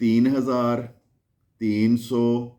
3,000, 300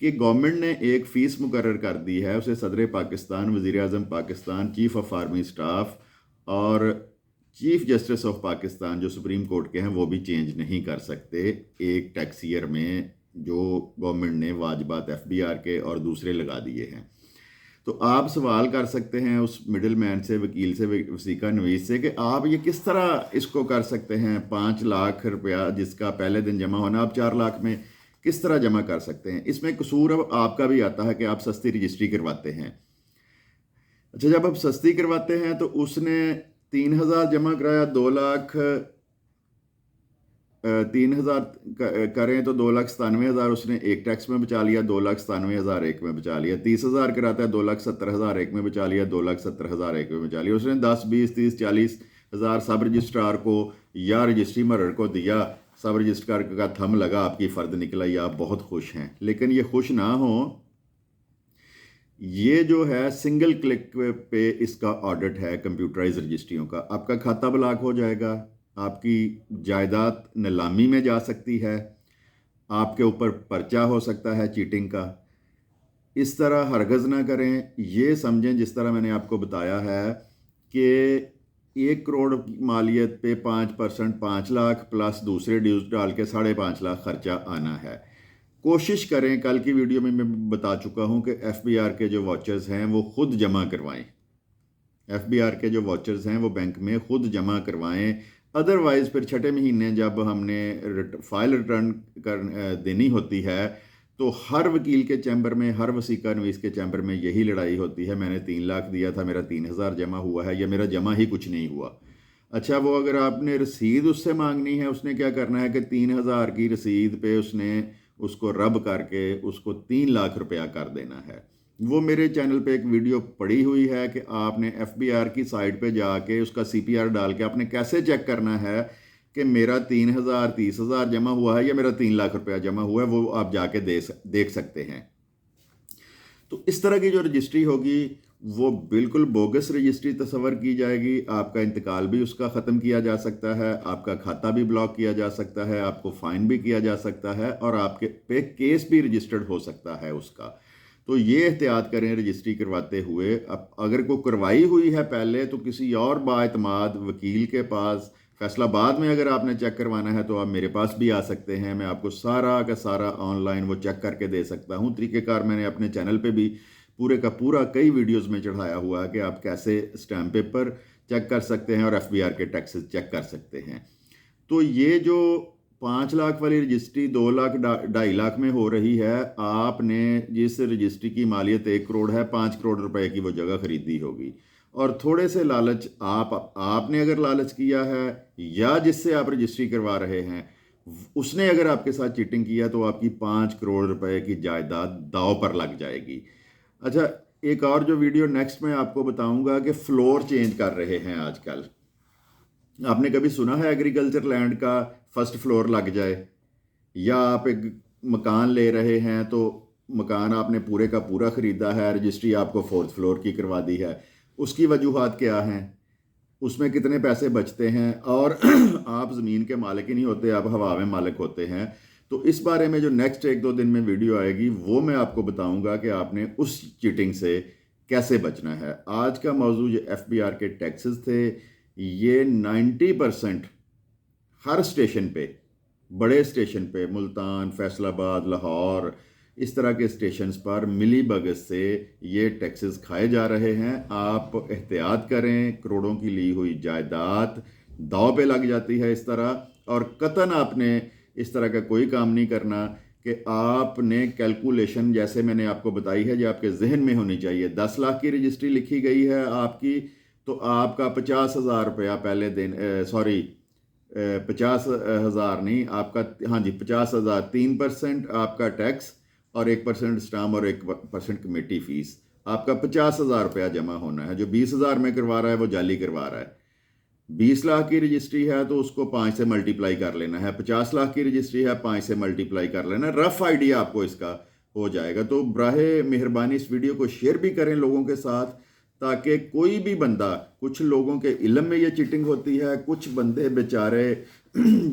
کہ گورنمنٹ نے ایک فیس مقرر کر دی ہے، اسے صدر پاکستان، وزیر اعظم Pakistan, chief of army staff اور چیف جسٹس آف پاکستان جو سپریم کورٹ کے ہیں وہ بھی چینج نہیں کر سکتے ایک ٹیکس ایئر میں، جو گورنمنٹ نے واجبات ایف بی آر کے اور دوسرے لگا دیے ہیں۔ تو آپ سوال کر سکتے ہیں اس مڈل مین سے، وکیل سے، وثیقہ نویس سے، کہ آپ یہ کس طرح اس کو کر سکتے ہیں؟ 5 لاکھ روپیہ جس کا پہلے دن جمع ہونا، آپ 4 لاکھ میں کس طرح جمع کر سکتے ہیں؟ اس میں قصور اب آپ کا بھی آتا ہے کہ آپ سستی رجسٹری کرواتے ہیں۔ اچھا، جب آپ سستی کرواتے ہیں تو اس نے 3,000 جمع کرایا، 3,000 کریں تو 2,97,000 اس نے ایک ٹیکس میں بچا لیا، 2,97,000 ایک میں بچا لیا۔ 30,000 کراتا ہے، 2,70,000 ایک میں بچا لیا، 2,70,000 ایک میں بچا لیا۔ اس نے 10، 20، 30، 40,000 سب رجسٹرار کو یا رجسٹری مرر کو دیا، سب رجسٹرار کا تھم لگا، آپ کی فرد نکلا، یا آپ بہت خوش ہیں۔ لیکن یہ خوش نہ ہوں، یہ جو ہے سنگل کلک پہ اس کا آڈٹ ہے کمپیوٹرائز رجسٹریوں کا۔ آپ کا کھاتہ بلاک ہو جائے گا، آپ کی جائیداد نیلامی میں جا سکتی ہے، آپ کے اوپر پرچہ ہو سکتا ہے چیٹنگ کا۔ اس طرح ہرگز نہ کریں۔ یہ سمجھیں جس طرح میں نے آپ کو بتایا ہے کہ 1 کروڑ کی مالیت پہ 5%، 5 لاکھ پلس دوسرے ڈیوز ڈال کے 5.5 لاکھ خرچہ آنا ہے۔ کوشش کریں، کل کی ویڈیو میں بتا چکا ہوں کہ ایف بی آر کے جو واچرز ہیں وہ خود جمع کروائیں، ایف بی آر کے جو واچرز ہیں وہ بینک میں خود جمع کروائیں۔ ادروائز پھر 6 مہینے جب ہم نے فائل ریٹرن دینی ہوتی ہے تو ہر وکیل کے چیمبر میں، ہر وثیقہ نویس کے چیمبر میں یہی لڑائی ہوتی ہے، میں نے 3 لاکھ دیا تھا، میرا 3,000 جمع ہوا ہے، یا میرا جمع ہی کچھ نہیں ہوا۔ اچھا، وہ اگر آپ نے رسید اس سے مانگنی ہے، اس نے کیا کرنا ہے کہ 3,000 کی رسید پہ اس نے اس کو رب کر کے اس کو 3 لاکھ روپیہ کر دینا ہے۔ وہ میرے چینل پہ ایک ویڈیو پڑی ہوئی ہے کہ آپ نے ایف بی آر کی سائٹ پہ جا کے اس کا سی پی آر ڈال کے آپ نے کیسے چیک کرنا ہے کہ میرا 3,000، 30,000 جمع ہوا ہے یا میرا 3 لاکھ روپیہ جمع ہوا ہے، وہ آپ جا کے دیکھ سکتے ہیں۔ تو اس طرح کی جو رجسٹری ہوگی وہ بالکل بوگس رجسٹری تصور کی جائے گی۔ آپ کا انتقال بھی اس کا ختم کیا جا سکتا ہے، آپ کا کھاتہ بھی بلاک کیا جا سکتا ہے، آپ کو فائن بھی کیا جا سکتا ہے، اور آپ کے پہ کیس بھی رجسٹرڈ ہو سکتا ہے اس کا۔ تو یہ احتیاط کریں رجسٹری کرواتے ہوئے۔ اب اگر کوئی کروائی ہوئی ہے پہلے تو کسی اور بااعتماد وکیل کے پاس، فیصلہ آباد میں اگر آپ نے چیک کروانا ہے تو آپ میرے پاس بھی آ سکتے ہیں، میں آپ کو سارا کا سارا آن لائن وہ چیک کر کے دے سکتا ہوں۔ طریقہ کار میں نے اپنے چینل پہ بھی پورے کا پورا کئی ویڈیوز میں چڑھایا ہوا ہے کہ آپ کیسے اسٹیمپ پیپر چیک کر سکتے ہیں اور ایف بی آر کے ٹیکسز چیک کر سکتے ہیں۔ تو یہ جو 5 لاکھ والی رجسٹری 2 لاکھ 2.5 لاکھ میں ہو رہی ہے، آپ نے جس رجسٹری کی مالیت 1 کروڑ ہے، 5 کروڑ روپے کی وہ جگہ خریدی ہوگی، اور تھوڑے سے لالچ آپ نے اگر لالچ کیا ہے یا جس سے آپ رجسٹری کروا رہے ہیں اس نے اگر آپ کے ساتھ چیٹنگ کیا تو آپ کی 5 کروڑ روپے کی جائیداد داؤ پر لگ جائے گی۔ اچھا، ایک اور جو ویڈیو نیکسٹ میں آپ کو بتاؤں گا کہ فلور چینج کر رہے ہیں آج کل۔ آپ نے کبھی سنا ہے ایگریکلچر لینڈ کا فرسٹ فلور لگ جائے؟ یا آپ ایک مکان لے رہے ہیں تو مکان آپ نے پورے کا پورا خریدا ہے، رجسٹری آپ کو 4تھ فلور کی کروا دی ہے، اس کی وجوہات کیا ہیں، اس میں کتنے پیسے بچتے ہیں، اور آپ زمین کے مالک ہی نہیں ہوتے، آپ ہوا میں مالک ہوتے ہیں۔ تو اس بارے میں جو نیکسٹ 1-2 دن میں ویڈیو آئے گی وہ میں آپ کو بتاؤں گا کہ آپ نے اس چیٹنگ سے کیسے بچنا ہے۔ آج کا موضوع یہ ایف بی آر کے ٹیکسز تھے۔ یہ 90% ہر اسٹیشن پہ، بڑے اسٹیشن پہ، ملتان، فیصل آباد، لاہور، اس طرح کے اسٹیشنز پر ملی بگس سے یہ ٹیکسز کھائے جا رہے ہیں۔ آپ احتیاط کریں، کروڑوں کی لی ہوئی جائیداد داؤ پہ لگ جاتی ہے اس طرح، اور قطعاً آپ نے اس طرح کا کوئی کام نہیں کرنا کہ آپ نے کیلکولیشن جیسے میں نے آپ کو بتائی ہے جو آپ کے ذہن میں ہونی چاہیے۔ 10 لاکھ کی رجسٹری لکھی گئی ہے آپ کی، تو آپ کا 50,000 روپیہ پہلے دن 50,000 نہیں، آپ کا 50,000، 3% آپ کا ٹیکس اور 1% اسٹامپ اور 1% کمیٹی فیس، آپ کا 50,000 روپیہ جمع ہونا ہے۔ جو 20,000 میں کروا رہا ہے وہ جعلی کروا رہا ہے۔ 20 لاکھ کی رجسٹری ہے تو اس کو 5 سے ملٹیپلائی کر لینا ہے، 50 لاکھ کی رجسٹری ہے 5 سے ملٹیپلائی کر لینا ہے، رف آئیڈیا آپ کو اس کا ہو جائے گا۔ تو براہ مہربانی اس ویڈیو کو شیئر بھی کریں لوگوں کے ساتھ تاکہ کوئی بھی بندہ، کچھ لوگوں کے علم میں یہ چیٹنگ ہوتی ہے، کچھ بندے بیچارے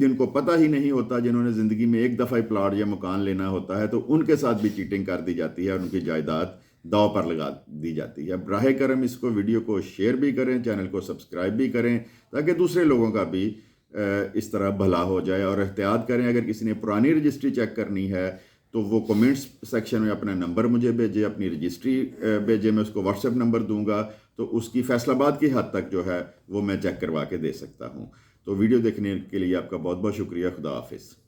جن کو پتہ ہی نہیں ہوتا، جنہوں نے زندگی میں ایک دفعہ پلاٹ یا مکان لینا ہوتا ہے، تو ان کے ساتھ بھی چیٹنگ کر دی جاتی ہے اور ان کی جائیداد داؤ پر لگا دی جاتی ہے۔ براہ کرم اس کو، ویڈیو کو شیئر بھی کریں، چینل کو سبسکرائب بھی کریں، تاکہ دوسرے لوگوں کا بھی اس طرح بھلا ہو جائے۔ اور احتیاط کریں، اگر کسی نے پرانی رجسٹری چیک کرنی ہے تو وہ کومنٹس سیکشن میں اپنا نمبر مجھے بھیجے، اپنی رجسٹری بھیجے، میں اس کو واٹس ایپ نمبر دوں گا، تو اس کی فیصل آباد کی حد تک جو ہے وہ میں چیک کروا کے دے سکتا ہوں۔ تو ویڈیو دیکھنے کے لیے آپ کا بہت بہت شکریہ۔ خدا حافظ۔